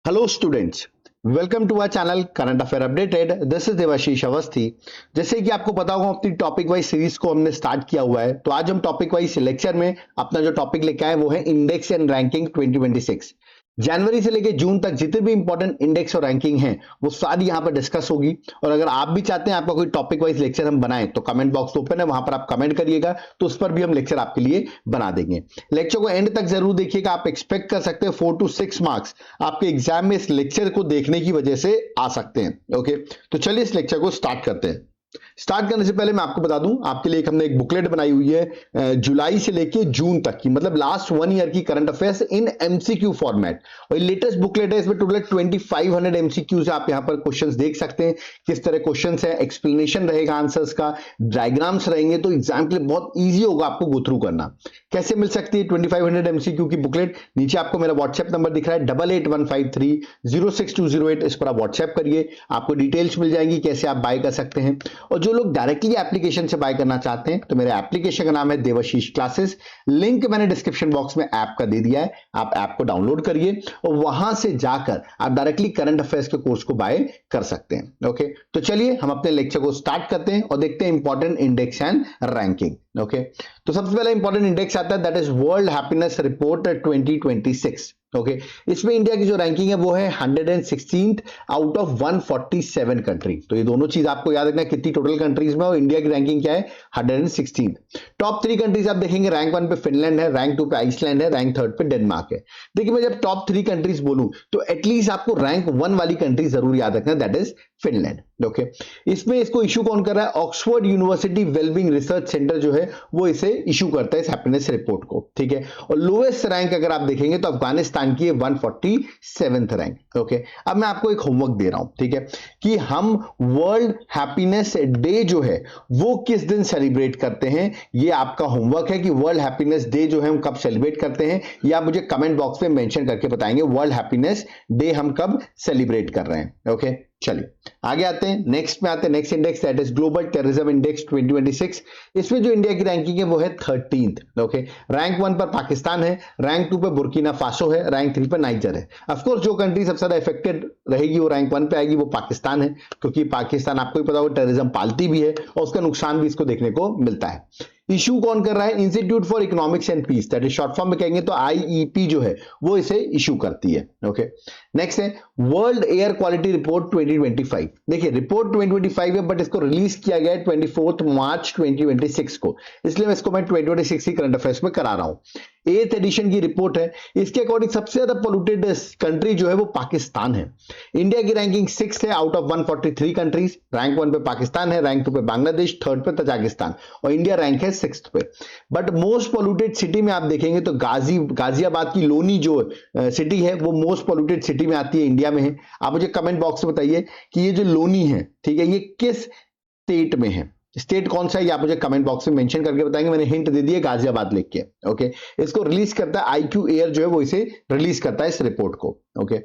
Hello students, welcome to our channel current affair updated. This is Devashish Awasthi. जैसे कि आपको पता होगा, अपनी टॉपिक वाइज सीरीज को हमने स्टार्ट किया हुआ है। तो आज हम टॉपिक वाइज लेक्चर में अपना जो टॉपिक लेके आए वो है इंडेक्स एंड रैंकिंग 2026। जनवरी से लेकर जून तक जितने भी इंपॉर्टेंट इंडेक्स और रैंकिंग हैं वो सारी यहाँ पर डिस्कस होगी। और अगर आप भी चाहते हैं आपका कोई टॉपिक वाइज लेक्चर हम बनाएं तो कमेंट बॉक्स ओपन है, वहां पर आप कमेंट करिएगा, तो उस पर भी हम लेक्चर आपके लिए बना देंगे। लेक्चर को एंड तक जरूर देखिएगा। आप एक्सपेक्ट कर सकते हैं 4 to 6 मार्क्स आपके एग्जाम में इस लेक्चर को देखने की वजह से आ सकते हैं। ओके, तो चलिए इस लेक्चर को स्टार्ट करते हैं। स्टार्ट करने से पहले मैं आपको बता दूं, आपके लिए हमने एक बुकलेट बनाई हुई है जुलाई से लेके जून तक की, मतलब लास्ट 1 ईयर की current affairs in MCQ format. और लेटेस्ट बुकलेट है, इसमें टोटल 2500 एमसीक्यूज आप यहां पर क्वेश्चंस देख सकते हैं। किस तरह क्वेश्चंस है, एक्सप्लेनेशन रहेगा आंसर्स का, डायग्राम्स रहेंगे, तो एग्जाम के लिए बहुत ईजी होगा आपको गो थ्रू करना। कैसे मिल सकती है 2500 एमसीक्यू की बुकलेट? नीचे आपको मेरा व्हाट्सएप नंबर दिख रहा है 8815306208। इस पर आप व्हाट्सएप करिए, आपको डिटेल्स मिल जाएंगी कैसे आप बाय कर सकते हैं। और जो लोग डायरेक्टली एप्लीकेशन से बाय करना चाहते हैं तो मेरे एप्लीकेशन का नाम है देवाशीष क्लासेस। लिंक मैंने डिस्क्रिप्शन बॉक्स में ऐप का दे दिया है, आप ऐप को डाउनलोड करिए और वहां से जाकर आप डायरेक्टली करंट अफेयर्स के कोर्स को बाय कर सकते हैं। ओके, तो चलिए हम अपने लेक्चर को स्टार्ट करते हैं और देखते हैं important index and ranking. Okay, तो सबसे पहले इंपॉर्टेंट इंडेक्स आता है, that is world happiness report 2026। Okay, इसमें इंडिया की जो रैंकिंग है वो है 116th आउट ऑफ 147 कंट्री। तो ये दोनों चीज आपको याद रखना, कितनी टोटल कंट्रीज में और इंडिया की रैंकिंग क्या है, 116th। टॉप 3 कंट्रीज आप देखेंगे, रैंक 1 पे फिनलैंड है, रैंक 2 पे आइसलैंड है, रैंक 3 पे डेनमार्क है। देखिए, मैं जब टॉप 3 कंट्रीज बोलूं तो एटलीस्ट आपको रैंक 1 वाली कंट्री जरूर याद रखना, दैट इज फिनलैंड। ओके, इसमें इसको इशू कौन कर रहा है? Oxford university wellbeing research centre जो है वो इसे इशू करता है, इस हैप्पीनेस रिपोर्ट को। ठीक है, और लोएस्ट रैंक अगर आप देखेंगे तो अफगानिस्तान की है 147th रैंक। ओके, अब मैं आपको एक होमवर्क दे रहा हूं, ठीक है, कि हम वर्ल्ड हैप्पीनेस डे जो है वो किस दिन सेलिब्रेट करते हैं। ये आपका होमवर्क है कि वर्ल्ड हैप्पीनेस डे जो है हम कब सेलिब्रेट करते हैं, या आप मुझे कमेंट बॉक्स में मेंशन करके बताएंगे वर्ल्ड हैप्पीनेस डे हम कब सेलिब्रेट कर रहे हैं। ओके, चलिए आगे आते हैं, नेक्स्ट में आते हैं। Next index that is global terrorism index 2026। इसमें जो इंडिया की रैंकिंग है वो है 13th। ओके, रैंक 1 पर पाकिस्तान है, रैंक 2 पे बुर्किना फासो है, रैंक 3 पे नाइजर है। ऑफ कोर्स जो कंट्री सबसे ज्यादा इफेक्टेड रहेगी वो रैंक 1 पे आएगी, वो पाकिस्तान है, क्योंकि पाकिस्तान आपको ही पता होगा टेररिज्म पालती भी है और उसका नुकसान भी इसको देखने को मिलता है। इशू कौन कर रहा है? Institute for economics and peace, that is short form में कहेंगे तो आईईपी जो है वो इसे इशू करती है। ओके, नेक्स्ट है वर्ल्ड एयर क्वालिटी रिपोर्ट 2025। देखिए, रिपोर्ट 2025 है बट इसको रिलीज किया गया है 24 मार्च 2026 को, इसलिए मैं इसको 2026 की करंट अफेयर्स में करा रहा हूं। 8th एडिशन की रिपोर्ट है। इसके अकॉर्डिंग सबसे ज्यादा पोल्यूटेड कंट्री जो है वो पाकिस्तान है। इंडिया की रैंकिंग 6th है आउट ऑफ 143 कंट्रीज। रैंक 1 पे पाकिस्तान है, रैंक 2 पे बांग्लादेश, 3rd पे तजाकिस्तान और इंडिया रैंक है 6th पे। बट मोस्ट पोल्यूटेड सिटी में आप देखेंगे तो गाजियाबाद की लोनी जो सिटी है वो मोस्ट पोल्यूटेड सिटी में आती है, इंडिया में है। आप मुझे कमेंट बॉक्स में बताइए कि ये जो लोनी है, ठीक है, ये किस स्टेट में है, स्टेट कौन सा है, ये आप मुझे कमेंट बॉक्स में मेंशन करके बताएंगे। मैंने हिंट दे दिया गाजियाबाद लिख के। ओके, इसको रिलीज करता है आईक्यू एयर जो है वो इसे रिलीज करता है इस रिपोर्ट को। ओके,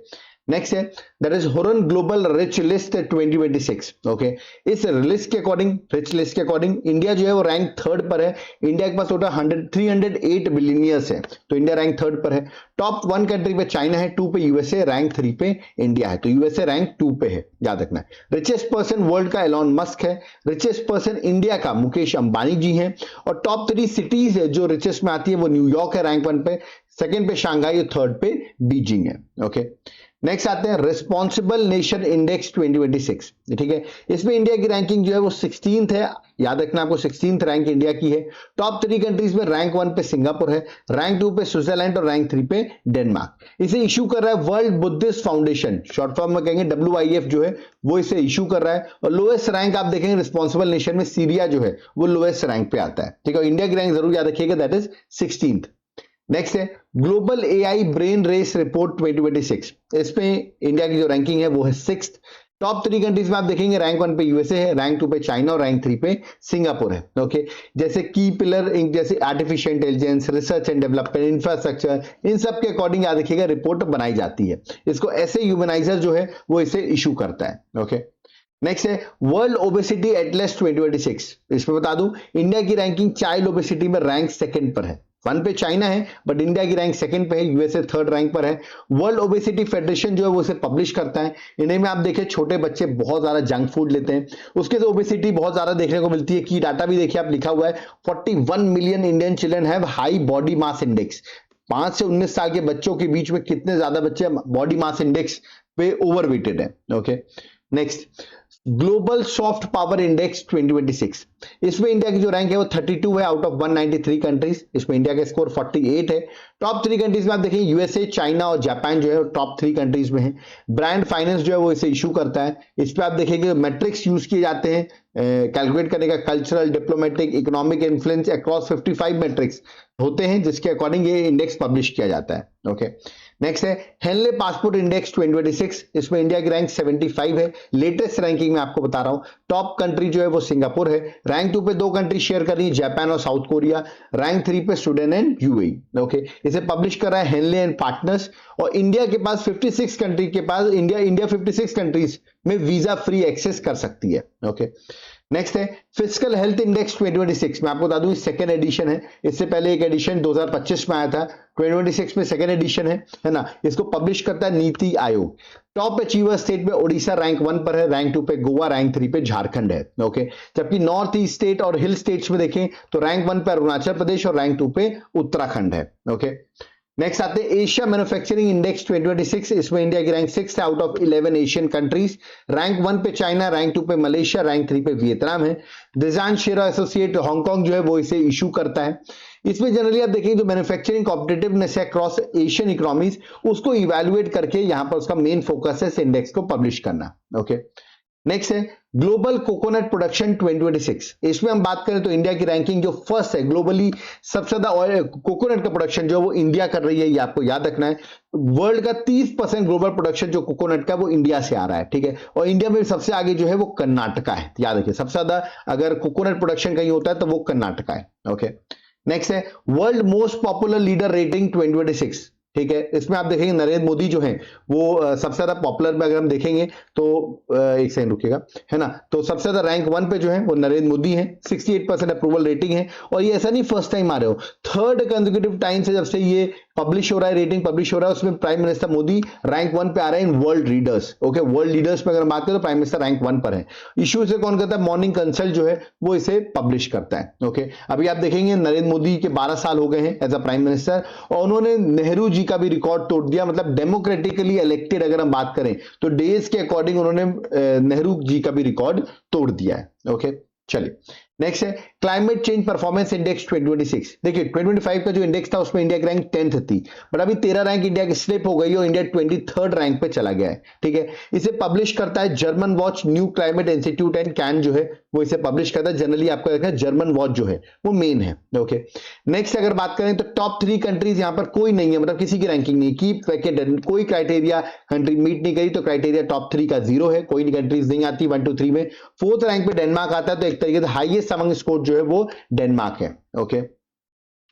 नेक्स्ट है that is Huron global rich list 2026। Okay, इस लिस्ट के अकॉर्डिंग, रिच लिस्ट के अकॉर्डिंग इंडिया जो है वो रैंक 3rd पर है। इंडिया के पास टोटल 308 बिलियनियर्स है, तो इंडिया रैंक 3rd पर है। टॉप 1 कंट्री पे चाइना है, 2 पे यूएसए, रैंक 3 पे इंडिया है, तो यूएसए रैंक 2 पे है, याद रखना है। रिचेस्ट पर्सन वर्ल्ड का एलॉन मस्क है। रिचेस्ट पर्सन इंडिया का मुकेश अंबानी जी हैं। और टॉप 3 सिटीज है जो रिचेस्ट में आती है वो न्यूयॉर्क है रैंक 1 पे, 2nd पे शंघाई और 3rd पे बीजिंग है। ओके, नेक्स्ट आते हैं रिस्पॉन्सिबल नेशन इंडेक्स 2026। ठीक है, इसमें इंडिया की रैंकिंग जो है वो 16th है, याद रखना आपको 16th रैंक इंडिया की है। टॉप 3 कंट्रीज में रैंक 1 पे सिंगापुर है, रैंक 2 पे स्विट्जरलैंड और रैंक 3 पे डेनमार्क। इसे इशू कर रहा है world Buddhist foundation, short form में कहेंगे WIF जो है वो इसे इशू कर रहा है। और लोएस्ट रैंक आप देखेंगे रिस्पॉन्सिबल नेशन में सीरिया जो है वो लोएस्ट रैंक पे आता है। ठीक है, इंडिया की रैंक जरूर याद रखिएगा, दैट इज 16th। नेक्स्ट है global AI brain race report 2026। इसमें इंडिया की जो रैंकिंग है वो है 6th। टॉप 3 कंट्रीज में आप देखेंगे रैंक 1 पे यूएसए है, रैंक 2 पे चाइना और रैंक 3 पे सिंगापुर है। ओके, जैसे की पिलर जैसे artificial intelligence, research and development, infrastructure, इन सब के अकॉर्डिंग याद रखिएगा रिपोर्ट बनाई जाती है। इसको ऐसे ह्यूमनाइजर जो है वो इसे इशू करता है। ओके, नेक्स्ट है वर्ल्ड ओबेसिटी एटलस 2026। इसमें बता दूं इंडिया की रैंकिंग चाइल्ड ओबेसिटी में रैंक 2nd पर है। 1 पे चाइना है, बट इंडिया की रैंक सेकंड पे है, यूएसए थर्ड रैंक पर है। वर्ल्ड ओबेसिटी फेडरेशन जो है वो इसे पब्लिश करता है। इंडिया में आप देखिए छोटे बच्चे बहुत ज्यादा जंक फूड लेते हैं, उसके से ओबेसिटी बहुत ज्यादा देखने को मिलती है। की डाटा भी देखिए आप, लिखा हुआ है 41 million Indian children have high body mass index. 5 से 19 साल के बच्चों के बीच में कितने ज्यादा बच्चे बॉडी मास इंडेक्स पे ओवरवेटेड है। Okay, next global soft power index 2026, इसमें इंडिया की जो रैंक है वो 32 है आउट ऑफ 193 कंट्रीज। इसमें इंडिया का स्कोर 48 है। टॉप 3 कंट्रीज में आप देखें यूएसए, चाइना और जापान जो है वो टॉप 3 कंट्रीज में है। ब्रांड फाइनेंस जो है वो इसे इशू करता है। इस पे आप देखेंगे मैट्रिक्स यूज किए जाते हैं कैलकुलेट करने का, cultural, diplomatic, economic influence across 55 matrix होते हैं जिसके अकॉर्डिंग ये इंडेक्स पब्लिश किया जाता है। ओके, नेक्स्ट है हेनले पासपोर्ट इंडेक्स 2026, इसमें इंडिया की रैंक 75 है। लेटेस्ट रैंकिंग में आपको बता रहा हूं, टॉप कंट्री जो है वो सिंगापुर है। रैंक 2 पे 2 कंट्री शेयर कर रही है, जापान और साउथ कोरिया। रैंक 3 पे स्वीडन एंड यूएई। ओके, इसे पब्लिश कर रहा है हेनले एंड पार्टनर्स। और इंडिया के पास 56 कंट्री के पास इंडिया 56 कंट्रीज में वीजा फ्री एक्सेस कर सकती है। ओके, नेक्स्ट है फिजिकल हेल्थ इंडेक्स 2026, मैं आपको बता दूं सेकेंड एडिशन है। इससे पहले एक एडिशन 2025 में आया था, 2026 में सेकेंड एडिशन है ना। इसको पब्लिश करता है NITI Aayog. Top achiever state में ओडिशा रैंक 1 पर है, रैंक 2 पे गोवा, रैंक 3 पे झारखंड है। ओके, जबकि नॉर्थ ईस्ट स्टेट और हिल स्टेट्स में देखें तो रैंक 1 पे अरुणाचल प्रदेश और रैंक 2 पे उत्तराखंड है। ओके, नेक्स्ट आते हैं एशिया मैन्युफैक्चरिंग इंडेक्स 2026, इसमें इंडिया की rank 6 out of 11 Asian countries. Rank 1 पे चाइना, रैंक 2 पे मलेशिया, रैंक 3 पे वियतनाम है। डिजाइन शेरा एसोसिएट हांगकांग जो है वो इसे इशू करता है। इसमें जनरली आप देखेंगे जो मैन्युफैक्चरिंग कॉम्पिटिटिवनेस है अक्रॉस एशियन इकोनॉमीज, उसको इवैल्यूएट करके यहां पर उसका मेन फोकस है इस इंडेक्स को पब्लिश करना। ओके, नेक्स्ट है ग्लोबल कोकोनट प्रोडक्शन 2026, इसमें हम बात करें तो इंडिया की रैंकिंग जो फर्स्ट है ग्लोबली, सबसे ज्यादा ऑयल कोकोनट का प्रोडक्शन जो वो इंडिया कर रही है, ये आपको याद रखना है। वर्ल्ड का 30% ग्लोबल प्रोडक्शन जो कोकोनट का वो इंडिया से आ रहा है, ठीक है। और इंडिया में सबसे आगे जो है वो कर्नाटका है, याद रखिए सबसे ज्यादा अगर कोकोनट प्रोडक्शन कहीं होता है तो वो कर्नाटका है। ओके, नेक्स्ट है world most popular leader rating 2026, ठीक है। इसमें आप देखेंगे नरेंद्र मोदी जो है वो सबसे ज्यादा पॉपुलर में अगर हम देखेंगे तो एक सेकंड रुकिएगा, है ना, तो सबसे ज्यादा रैंक 1 पे जो है वो नरेंद्र मोदी है, 68% अप्रूवल रेटिंग है। और ये ऐसा नहीं फर्स्ट टाइम आ रहे हो, थर्ड कंसेक्यूटिव टाइम से जब से ये पब्लिश हो रहा है, रेटिंग पब्लिश हो रहा है, उसमें प्राइम मिनिस्टर मोदी रैंक 1 पे आ रहे हैं in world leaders. Okay, world leaders में अगर हम बात करें तो प्राइम मिनिस्टर रैंक 1 पर है। इश्यू से कौन करता है, मॉर्निंग कंसल्ट जो है वो इसे पब्लिश करता है। ओके, अभी आप देखेंगे नरेंद्र मोदी के 12 साल हो गए हैं एज अ प्राइम मिनिस्टर, और उन्होंने नेहरू जी का भी रिकॉर्ड तोड़ दिया। मतलब डेमोक्रेटिकली इलेक्टेड अगर हम बात करें तो डेज के अकॉर्डिंग उन्होंने नेहरू जी का भी रिकॉर्ड तोड़ दिया है। ओके, चलिए नेक्स्ट है क्लाइमेट चेंज परफॉर्मेंस इंडेक्स 2026। देखिए 2025 का जो इंडेक्स था उसमें इंडिया की रैंक 10th थी, बट अभी 13 रैंक इंडिया की स्लिप हो गई और इंडिया 23rd रैंक पे चला गया है, ठीक है। इसे पब्लिश करता है German watch, new climate institute and can जो है वो इसे पब्लिश करता है। जनरली आपका देखा जर्मन वॉच जो है वो मेन है। ओके, नेक्स्ट अगर बात करें तो टॉप 3 कंट्रीज यहां पर कोई नहीं है, मतलब किसी की रैंकिंग नहीं, कीप वैकेंट, कोई क्राइटेरिया कंट्री मीट नहीं करी तो क्राइटेरिया टॉप 3 का 0 है, कोई कंट्रीज नहीं आती 1 2 3 में। 4th रैंक पे डेनमार्क आता है, तो एक तरीके से हाईएस्ट अमंग स्कोर जो है वो डेनमार्क है। Okay,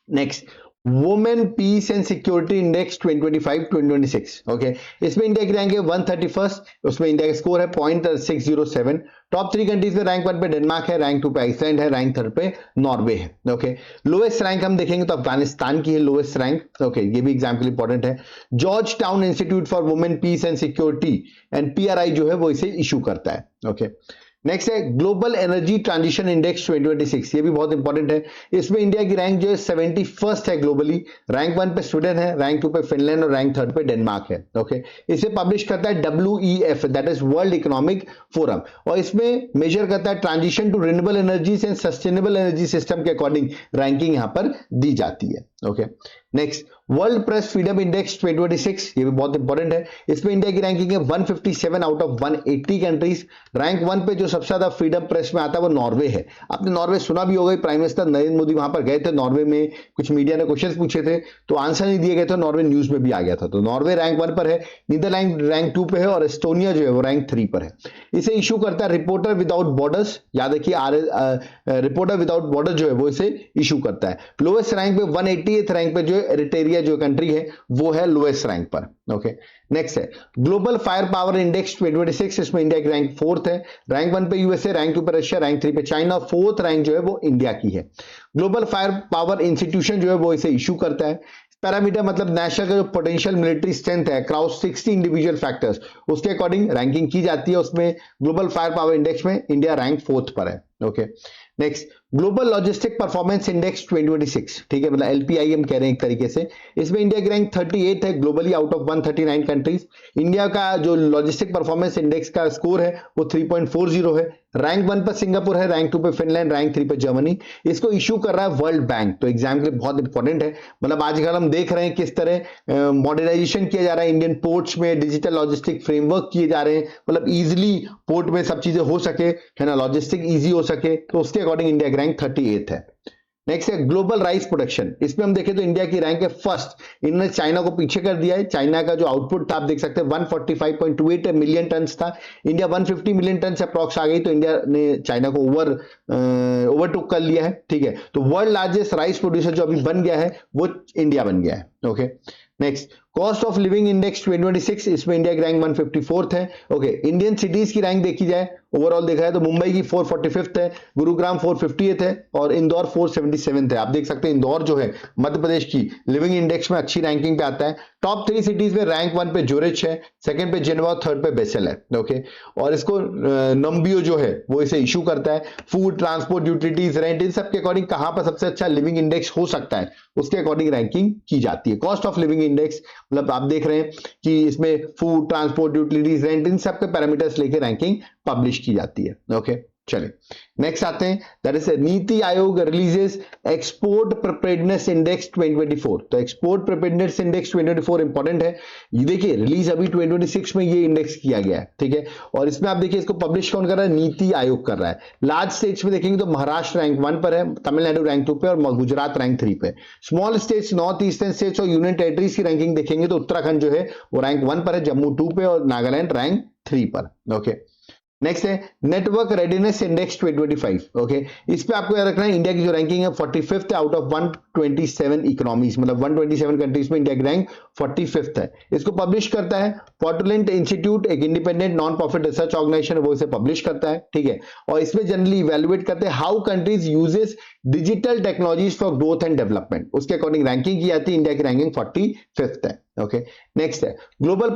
next women peace and security index 2025-2026। Okay, इसमें इंडिया की रैंक है 131, उसमें इंडिया का स्कोर है 0.607। टॉप 3 कंट्रीज में रैंक 1 पे डेनमार्क है, रैंक 2 पे आइसलैंड है, रैंक 3 पे नॉर्वे है। ओके, लोएस्ट रैंक हम देखेंगे तो अफगानिस्तान की है लोएस्ट रैंक। ओके, ये भी एग्जाम्पल इंपॉर्टेंट है। Georgetown institute for women peace and security and PRI जो है वो इसे इशू करता है। ओके, नेक्स्ट है ग्लोबल एनर्जी ट्रांजिशन इंडेक्स 2026, ये भी बहुत इंपॉर्टेंट है। इसमें इंडिया की रैंक जो है 71st है ग्लोबली, रैंक 1 पे स्वीडन है, रैंक 2 पे फिनलैंड और रैंक 3 पे डेनमार्क है। ओके, इसे पब्लिश करता है WEF, that is world economic forum, और इसमें मेजर करता है transition to renewable energies and sustainable energy system के अकॉर्डिंग रैंकिंग यहां पर दी जाती है। Okay, next world press freedom index 2026, ये भी बहुत इंपॉर्टेंट है। इसमें इंडिया की रैंकिंग है 157 आउट ऑफ 180 कंट्रीज। रैंक 1 पे जो सबसे ज्यादा फ्रीडम प्रेस में आता है वो नॉर्वे है। आपने नॉर्वे सुना भी होगा, प्राइम मिनिस्टर नरेंद्र मोदी वहां पर गए थे नॉर्वे में, कुछ मीडिया ने क्वेश्चन पूछे थे तो आंसर नहीं दिए गए थे, नॉर्वे न्यूज में भी आ गया था। तो नॉर्वे रैंक 1 पर है, नीदरलैंड रैंक 2 पे है और एस्टोनिया जो है वो रैंक 3 पर है। इसे इशू करता है रिपोर्टर विदाउट बॉर्डर्स, याद रखिए रिपोर्टर विदाउट बॉर्डर जो है वो इसे इशू करता है। लोएस्ट रैंक पे 180th रैंक पे जो है एरिट्रिया जो कंट्री है वो है लोएस्ट रैंक पर। ओके, नेक्स्ट है ग्लोबल फायर पावर इंडेक्स 2026, इसमें इंडिया की रैंक 4th है। रैंक 1 पे यूएसए, रैंक 2 पे रशिया, रैंक 3 पे चाइना, 4th रैंक जो है वो इंडिया की है। ग्लोबल फायर पावर इंस्टीट्यूशन जो है वो इसे इशू करता है। पैरामीटर मतलब नेशनल का जो पोटेंशियल मिलिट्री स्ट्रेंथ है अक्रॉस 60 इंडिविजुअल फैक्टर्स, उसके अकॉर्डिंग रैंकिंग की जाती है। उसमें ग्लोबल फायर पावर इंडेक्स में इंडिया रैंक 4th पर है। Okay, next global logistic performance index 2026, ठीक है, मतलब एलपीआईएम कह रहे हैं एक तरीके से। इसमें इंडिया की रैंक 38 है globally out of 139 countries. India का जो लॉजिस्टिक परफॉर्मेंस इंडेक्स का स्कोर है वो 3.40 है। रैंक 1 पर सिंगापुर है, रैंक 2 पे फिनलैंड, रैंक 3 पे जर्मनी। इसको इशू कर रहा है वर्ल्ड बैंक, तो एग्जाम के लिए बहुत इंपॉर्टेंट है। मतलब आजकल हम देख रहे हैं किस तरह मॉडर्नाइजेशन किया जा रहा है इंडियन पोर्ट्स में, डिजिटल लॉजिस्टिक फ्रेमवर्क किए जा रहे हैं, मतलब इजिली पोर्ट में सब चीजें हो सके, है ना, लॉजिस्टिक इजी हो सके, तो उसके अकॉर्डिंग इंडिया की रैंक 38 है। नेक्स्ट है ग्लोबल राइस प्रोडक्शन, इसमें हम देखें तो इंडिया की रैंक है फर्स्ट। इन्होंने चाइना को पीछे कर दिया है। चाइना का जो आउटपुट था आप देख सकते हैं 145.28 मिलियन टन था, इंडिया 150 मिलियन टन से अप्रॉक्स आ गई, तो इंडिया ने चाइना को ओवरटुक कर लिया है। ठीक है, तो वर्ल्ड लार्जेस्ट राइस प्रोड्यूसर जो अभी बन गया है वो इंडिया बन गया है। Okay, next cost of living index 2026, इसमें इंडिया की रैंक 154th है। ओके, इंडियन सिटीज की रैंक देखी जाए ओवरऑल देखा है तो मुंबई की 445th है, गुरुग्राम 450th है और इंदौर 477th है। आप देख सकते हैं इंदौर जो है मध्य प्रदेश की लिविंग इंडेक्स में अच्छी रैंकिंग पे आता है। टॉप 3 सिटीज में रैंक 1 पे ज्यूरिच है, सेकंड पे जेनेवा, थर्ड पे बेसेल है। ओके, और इसको नम्बियो जो है वो इसे इशू करता है। फूड, ट्रांसपोर्ट, यूटिलिटीज, रेंट, इन सब के अकॉर्डिंग कहां पर सबसे अच्छा लिविंग इंडेक्स हो सकता है उसके अकॉर्डिंग रैंकिंग की जाती है। कॉस्ट ऑफ लिविंग इंडेक्स मतलब आप देख रहे हैं कि इसमें फूड, ट्रांसपोर्ट, यूटिलिटीज, रेंट, इन सब के पैरामीटर्स लेके रैंकिंग पब्लिश की जाती है। ओके, चलिए नेक्स्ट आते हैं, that is NITI Aayog releases export preparedness index 2024। तो एक्सपोर्ट प्रिपेयर्डनेस इंडेक्स 2024 इंपॉर्टेंट है। ये देखिए रिलीज अभी 2026 में ये इंडेक्स किया गया है। ठीक है, और इसमें आप देखिए इसको पब्लिश कौन कर रहा है, नीति आयोग कर रहा है। लार्ज स्टेट्स में देखेंगे तो महाराष्ट्र रैंक 1 पर है, तमिलनाडु रैंक 2 पे और गुजरात रैंक 3 पे। Small states, north eastern states और यूनियन टेरिटरीज की रैंकिंग देखेंगे तो उत्तराखंड जो है वो रैंक 1 पर है, जम्मू 2 पे और नागालैंड रैंक 3 पर। ओके, नेक्स्ट है नेटवर्क रेडीनेस इंडेक्स 2025। ओके, इस पे आपको याद रखना है इंडिया की जो रैंकिंग है 45th आउट ऑफ 127 इकोनॉमीज, मतलब 127 कंट्रीज में इंडिया की रैंक 45th है। इसको पब्लिश करता है पोर्टलैंड इंस्टीट्यूट, एक independent non profit research organisation है, वो इसे पब्लिश करता है। ठीक है, और इसमें जनरली इवैल्यूएट करते हैं how countries uses digital technologies for growth and development, उसके अकॉर्डिंग रैंकिंग की जाती है। इंडिया की रैंकिंग 45th है। ओके, नेक्स्ट है ग्लोबल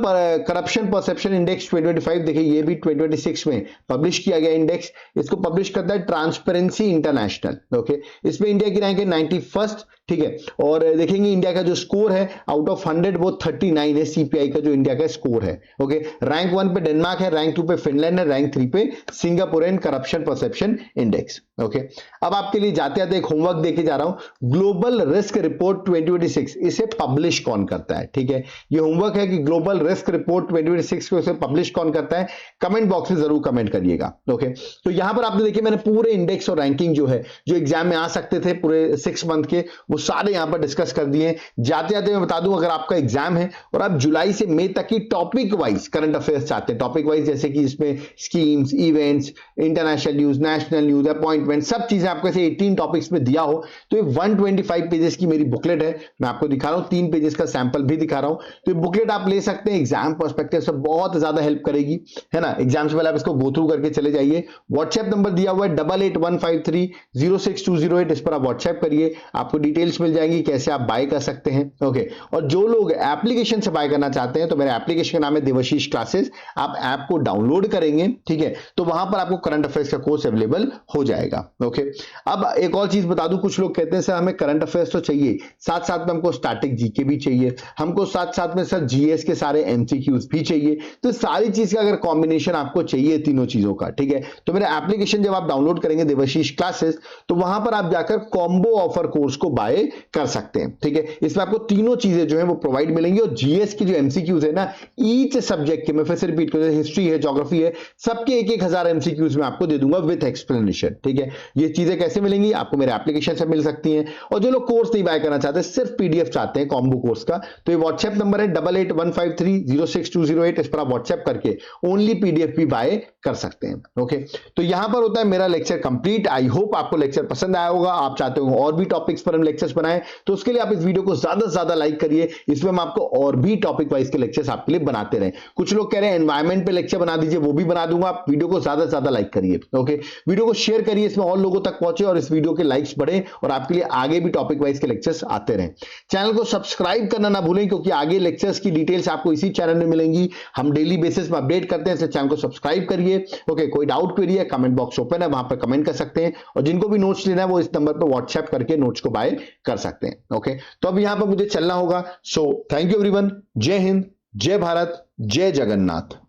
करप्शन परसेप्शन इंडेक्स 2025। देखिए ये भी 2026 में पब्लिश किया गया इंडेक्स, इसको पब्लिश करता है ट्रांसपेरेंसी इंटरनेशनल। ओके, इसमें इंडिया की रैंक है 91st। ठीक है, और देखेंगे इंडिया का जो स्कोर है आउट ऑफ 100 वो 39 है, सीपीआई का जो इंडिया का स्कोर है। ओके, रैंक 1 पे डेनमार्क है, रैंक 2 पे फिनलैंड है, रैंक 3 पे Singapore and corruption perception index. Okay, अब आपके लिए जाते जाते एक होमवर्क देके जा रहा हूं, ग्लोबल रिस्क रिपोर्ट 2026 इसे पब्लिश कौन करता है। ठीक है, ये होमवर्क है कि ग्लोबल रिस्क रिपोर्ट 2026 को इसे पब्लिश कौन करता है, कमेंट बॉक्स में जरूर कमेंट करिएगा। ओके, तो यहां पर आपने देखिए मैंने पूरे इंडेक्स और रैंकिंग जो है जो एग्जाम में आ सकते थे पूरे 6 मंथ के, वो सारे यहां पर डिस्कस कर दिए। जाते जाते मैं बता दूं, अगर आपका एग्जाम है और आप जुलाई से मई तक की टॉपिक वाइज करंट अफेयर्स चाहते हैं, टॉपिक वाइज जैसे कि इसमें schemes, events, international news, national news, appointment, सब चीजें आपको ऐसे 18 टॉपिक्स में दिया हो, तो ये 125 पेजेस की मेरी बुकलेट है, मैं आपको दिखा रहा हूं, 3 पेजेस का सैंपल भी दिखा रहा हूं। तो ये बुकलेट आप ले सकते हैं, एग्जाम पर्सपेक्टिव से बहुत ज्यादा हेल्प करेगी, है ना। एग्जाम से पहले आप इसको गो थ्रू करके चले जाइए। व्हाट्सएप नंबर दिया हुआ है 8815306208, इस पर आप व्हाट्सएप करिए, आपको डिटेल्स मिल जाएंगी कैसे आप बाय कर सकते हैं। ओके, और जो लोग एप्लीकेशन से बाय करना चाहते हैं तो मेरे एप्लीकेशन का नाम है देवाशीष क्लासेस, आप ऐप को डाउनलोड करेंगे, ठीक है, तो वहां पर आपको करंट अफेयर्स का कोर्स अवेलेबल हो जाएगा। ओके, अब एक और चीज बता दूं, कुछ लोग कहते हैं सर हमें करंट अफेयर्स तो चाहिए, साथ साथ में हमको स्टैटिक जीके भी चाहिए, हमको साथ साथ में सर जीएस के सारे एमसीक्यूज भी चाहिए, तो सारी चीज का अगर कॉम्बिनेशन आपको चाहिए तीनों चीजों का, ठीक है, तो मेरा एप्लीकेशन जब आप डाउनलोड करेंगे देवाशीष क्लासेस, तो वहां पर आप जाकर कॉम्बो ऑफर कोर्स को बाय कर सकते हैं। ठीक है, इसमें आपको तीनों चीजें जो है वो प्रोवाइड मिलेंगी, और जीएस की जो एमसीक्यूज है ना, ईच सब्जेक्ट के, मैं फिर से रिपीट कर, हिस्ट्री है, ज्योग्राफी है, सबके 1,000 एमसीक्यूज में आपको दे दूंगा विद एक्सप्लेनेशन। ठीक है, ये चीजें कैसे मिलेंगी आपको मेरे एप्लीकेशन से मिल सकती हैं। और जो लोग कोर्स नहीं बाय करना चाहते, सिर्फ पीडीएफ चाहते हैं कॉम्बो कोर्स का, तो ये व्हाट्सएप व्हाट्सएप नंबर है 8815306208, इस पर आप व्हाट्सएप करके ओनली पीडीएफ भी बाय कर सकते हैं। ओके, तो यहां पर होता है मेरा लेक्चर कंप्लीट। आई होप आपको लेक्चर पसंद आया होगा। आप चाहते हो और भी टॉपिक्स पर हम लेक्चर्स बनाएं तो उसके लिए आप इस वीडियो को ज्यादा से ज्यादा लाइक करिए। इसमें हम आपको और भी टॉपिक वाइज के लेक्चर्स आपके लिए बनाते रहें। कुछ लोग कह रहे हैं एनवायरमेंट पे लेक्चर बना दीजिए, वो भी बना दूंगा। आप वीडियो को ज्यादा से ज्यादा लाइक करिए। ओके, वीडियो को शेयर करिए, इसमें और लोगों तक पहुंचे और इस वीडियो के लाइक्स बढ़े और आपके लिए आगे भी टॉपिक वाइज के लेक्चर्स आते रहें। चैनल को सब्सक्राइब करना ना भूलें, क्योंकि आगे लेक्चर्स की डिटेल्स आपको इसी चैनल में मिलेंगी। हम डेली बेसिस में अपडेट करते हैं, इसलिए चैनल को सब्सक्राइब करिए। ओके, कोई डाउट क्वेरी है, कमेंट बॉक्स ओपन है, वहां पर कमेंट कर सकते हैं। और जिनको भी नोट्स लेना है वो इस नंबर पर व्हाट्सएप करके नोट्स को बाय कर सकते हैं। ओके, तो अब यहां पर मुझे चलना होगा। So thank you everyone. जय हिंद, जय भारत, जय जगन्नाथ।